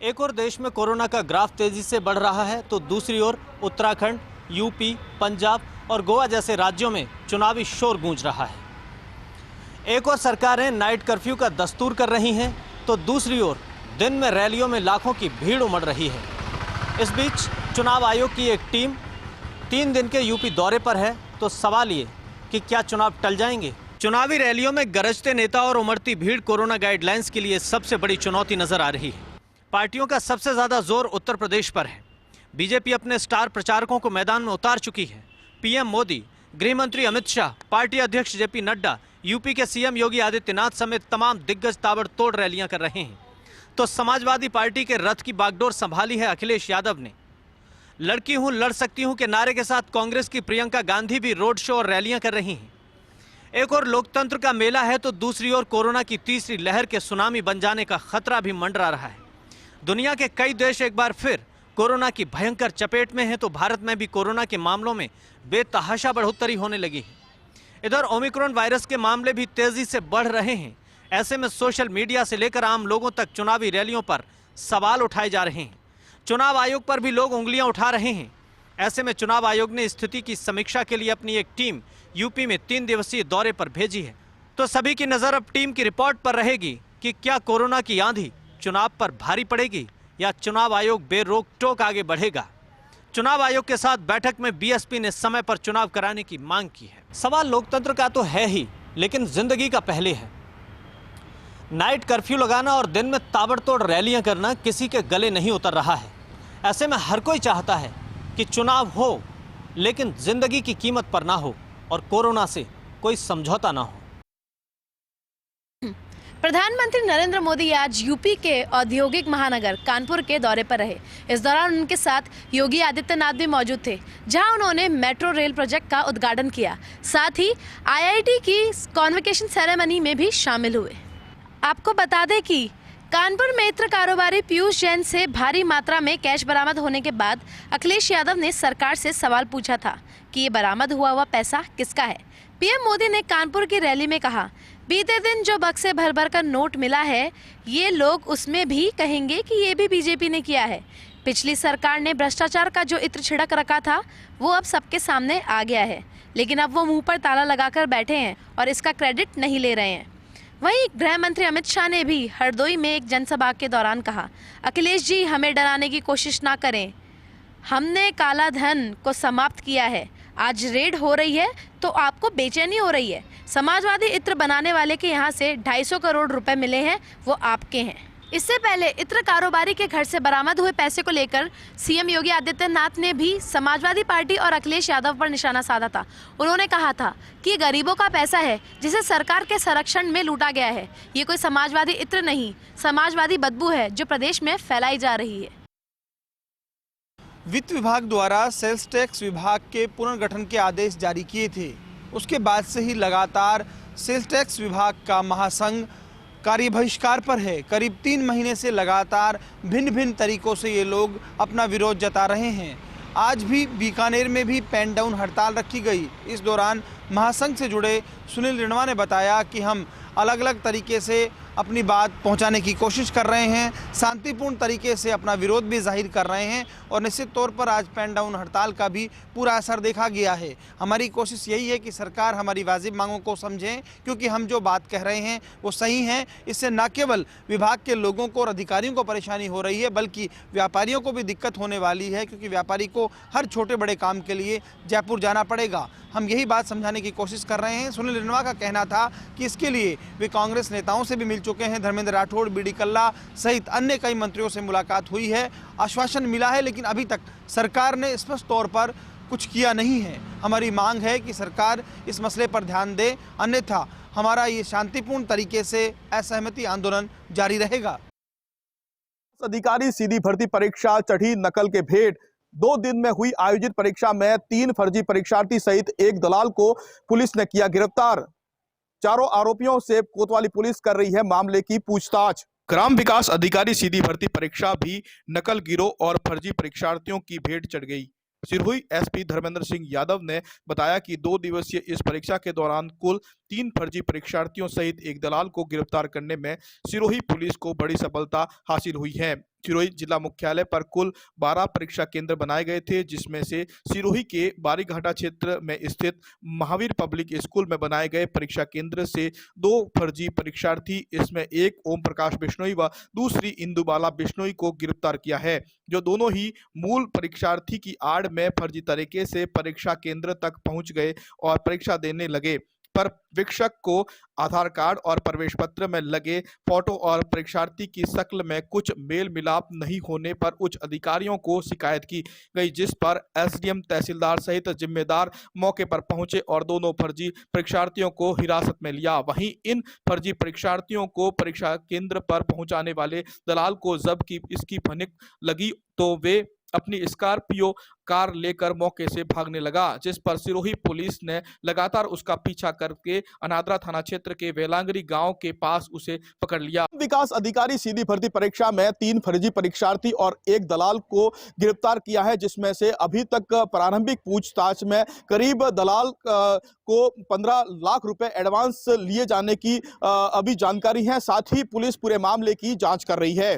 एक और देश में कोरोना का ग्राफ तेजी से बढ़ रहा है तो दूसरी ओर उत्तराखंड, यूपी, पंजाब और गोवा जैसे राज्यों में चुनावी शोर गूंज रहा है। एक और सरकारें नाइट कर्फ्यू का दस्तूर कर रही हैं तो दूसरी ओर दिन में रैलियों में लाखों की भीड़ उमड़ रही है। इस बीच चुनाव आयोग की एक टीम 3 दिन के यूपी दौरे पर है तो सवाल ये कि क्या चुनाव टल जाएंगे। चुनावी रैलियों में गरजते नेता और उमड़ती भीड़ कोरोना गाइडलाइंस के लिए सबसे बड़ी चुनौती नजर आ रही है। पार्टियों का सबसे ज्यादा जोर उत्तर प्रदेश पर है। बीजेपी अपने स्टार प्रचारकों को मैदान में उतार चुकी है। पीएम मोदी, गृह मंत्री अमित शाह, पार्टी अध्यक्ष जेपी नड्डा, यूपी के सीएम योगी आदित्यनाथ समेत तमाम दिग्गज ताबड़तोड़ रैलियां कर रहे हैं। तो समाजवादी पार्टी के रथ की बागडोर संभाली है अखिलेश यादव ने। लड़की हूं, लड़ सकती हूं के नारे के साथ कांग्रेस की प्रियंका गांधी भी रोड शो और रैलियां कर रही हैं। एक और लोकतंत्र का मेला है तो दूसरी ओर कोरोना की तीसरी लहर के सुनामी बन जाने का खतरा भी मंडरा रहा है। दुनिया के कई देश एक बार फिर कोरोना की भयंकर चपेट में हैं तो भारत में भी कोरोना के मामलों में बेतहाशा बढ़ोतरी होने लगी है। इधर ओमिक्रॉन वायरस के मामले भी तेजी से बढ़ रहे हैं। ऐसे में सोशल मीडिया से लेकर आम लोगों तक चुनावी रैलियों पर सवाल उठाए जा रहे हैं। चुनाव आयोग पर भी लोग उंगलियां उठा रहे हैं। ऐसे में चुनाव आयोग ने स्थिति की समीक्षा के लिए अपनी एक टीम यूपी में 3 दिवसीय दौरे पर भेजी है। तो सभी की नजर अब टीम की रिपोर्ट पर रहेगी कि क्या कोरोना की आंधी चुनाव पर भारी पड़ेगी या चुनाव आयोग बेरोक टोक आगे बढ़ेगा। चुनाव आयोग के साथ बैठक में बीएसपी ने समय पर चुनाव कराने की मांग की है। सवाल लोकतंत्र का तो है ही, लेकिन जिंदगी का पहले है। नाइट कर्फ्यू लगाना और दिन में ताबड़तोड़ रैलियां करना किसी के गले नहीं उतर रहा है। ऐसे में हर कोई चाहता है कि चुनाव हो, लेकिन जिंदगी की कीमत पर ना हो और कोरोना से कोई समझौता ना हो। प्रधानमंत्री नरेंद्र मोदी आज यूपी के औद्योगिक महानगर कानपुर के दौरे पर रहे। इस दौरान उनके साथ योगी आदित्यनाथ भी मौजूद थे, जहां उन्होंने मेट्रो रेल प्रोजेक्ट का उद्घाटन किया। साथ ही आईआईटी की कॉन्वोकेशन सेरेमनी में भी शामिल हुए। आपको बता दें कि कानपुर में इत्र कारोबारी पीयूष जैन से भारी मात्रा में कैश बरामद होने के बाद अखिलेश यादव ने सरकार से सवाल पूछा था कि ये बरामद हुआ पैसा किसका है। पीएम मोदी ने कानपुर की रैली में कहा, बीते दिन जो बक्से भर भर कर नोट मिला है, ये लोग उसमें भी कहेंगे कि ये भी बीजेपी ने किया है। पिछली सरकार ने भ्रष्टाचार का जो इत्र छिड़क रखा था वो अब सबके सामने आ गया है, लेकिन अब वो मुंह पर ताला लगाकर बैठे हैं और इसका क्रेडिट नहीं ले रहे हैं। वहीं गृह मंत्री अमित शाह ने भी हरदोई में एक जनसभा के दौरान कहा, अखिलेश जी हमें डराने की कोशिश ना करें, हमने काला धन को समाप्त किया है। आज रेड हो रही है तो आपको बेचैनी हो रही है। समाजवादी इत्र बनाने वाले के यहाँ से 250 करोड़ रुपए मिले हैं, वो आपके हैं। इससे पहले इत्र कारोबारी के घर से बरामद हुए पैसे को लेकर सीएम योगी आदित्यनाथ ने भी समाजवादी पार्टी और अखिलेश यादव पर निशाना साधा था। उन्होंने कहा था कि गरीबों का पैसा है जिसे सरकार के संरक्षण में लूटा गया है। ये कोई समाजवादी इत्र नहीं, समाजवादी बदबू है जो प्रदेश में फैलाई जा रही है। वित्त विभाग द्वारा सेल्स टैक्स विभाग के पुनर्गठन के आदेश जारी किए थे। उसके बाद से ही लगातार सेल्स टैक्स विभाग का महासंघ कार्य बहिष्कार पर है। करीब 3 महीने से लगातार भिन्न भिन्न तरीकों से ये लोग अपना विरोध जता रहे हैं। आज भी बीकानेर में भी पेन डाउन हड़ताल रखी गई। इस दौरान महासंघ से जुड़े सुनील रिणवा ने बताया कि हम अलग अलग तरीके से अपनी बात पहुंचाने की कोशिश कर रहे हैं, शांतिपूर्ण तरीके से अपना विरोध भी जाहिर कर रहे हैं और निश्चित तौर पर आज पेन डाउन हड़ताल का भी पूरा असर देखा गया है। हमारी कोशिश यही है कि सरकार हमारी वाजिब मांगों को समझें, क्योंकि हम जो बात कह रहे हैं वो सही हैं। इससे न केवल विभाग के लोगों को और अधिकारियों को परेशानी हो रही है, बल्कि व्यापारियों को भी दिक्कत होने वाली है, क्योंकि व्यापारी को हर छोटे बड़े काम के लिए जयपुर जाना पड़ेगा। हम यही बात समझाने की कोशिश कर रहे हैं। सुनील रिणवा का कहना था कि इसके लिए वे कांग्रेस नेताओं से भी मिल चुके हैं। धर्मेंद्र राठौड़, बीडी कल्ला सहित अन्य कई मंत्रियों से मुलाकात हुई है, आश्वासन मिला है, लेकिन अभी तक सरकार ने स्पष्ट तौर पर कुछ किया नहीं है। हमारी मांग है कि सरकार इस मसले पर ध्यान दे, अन्यथा हमारा ये शांतिपूर्ण तरीके से असहमति आंदोलन जारी रहेगा। अधिकारी सीधी भर्ती परीक्षा चढ़ी नकल के भेंट। 2 दिन में हुई आयोजित परीक्षा में 3 फर्जी परीक्षार्थी सहित एक दलाल को पुलिस ने किया गिरफ्तार। चारों आरोपियों से कोतवाली पुलिस कर रही है मामले की पूछताछ। ग्राम विकास अधिकारी सीधी भर्ती परीक्षा भी नकल गिरोह और फर्जी परीक्षार्थियों की भेंट चढ़ गई। सिरहुई एसपी धर्मेंद्र सिंह यादव ने बताया कि 2 दिवसीय इस परीक्षा के दौरान कुल 3 फर्जी परीक्षार्थियों सहित एक दलाल को गिरफ्तार करने में सिरोही पुलिस को बड़ी सफलता हासिल हुई है। सिरोही जिला मुख्यालय पर कुल 12 परीक्षा केंद्र बनाए गए थे, जिसमें से सिरोही के बारीघाटा क्षेत्र में स्थित महावीर पब्लिक स्कूल में बनाए गए परीक्षा केंद्र से 2 फर्जी परीक्षार्थी, इसमें एक ओम प्रकाश बिश्नोई व दूसरी इंदुबाला बिश्नोई को गिरफ्तार किया है, जो दोनों ही मूल परीक्षार्थी की आड़ में फर्जी तरीके से परीक्षा केंद्र तक पहुंच गए और परीक्षा देने लगे। पर वीक्षक को आधार कार्ड और प्रवेश पत्र में लगे फोटो और परीक्षार्थी की शक्ल में कुछ मेल मिलाप नहीं होने पर उच्च अधिकारियों को शिकायत की गई, जिस पर एसडीएम, तहसीलदार सहित जिम्मेदार मौके पर पहुंचे और दोनों फर्जी परीक्षार्थियों को हिरासत में लिया। वहीं इन फर्जी परीक्षार्थियों को परीक्षा केंद्र पर पहुंचाने वाले दलाल को जब की इसकी भनक लगी तो वे अपनी स्कॉर्पियो कार लेकर मौके से भागने लगा, जिस पर सिरोही पुलिस ने लगातार उसका पीछा करके अनादरा थाना क्षेत्र के वेलांगरी गांव के पास उसे पकड़ लिया। विकास अधिकारी सीधी भर्ती परीक्षा में 3 फर्जी परीक्षार्थी और एक दलाल को गिरफ्तार किया है, जिसमें से अभी तक प्रारंभिक पूछताछ में करीब दलाल को 15 लाख रुपए एडवांस लिए जाने की अभी जानकारी है। साथ ही पुलिस पूरे मामले की जांच कर रही है।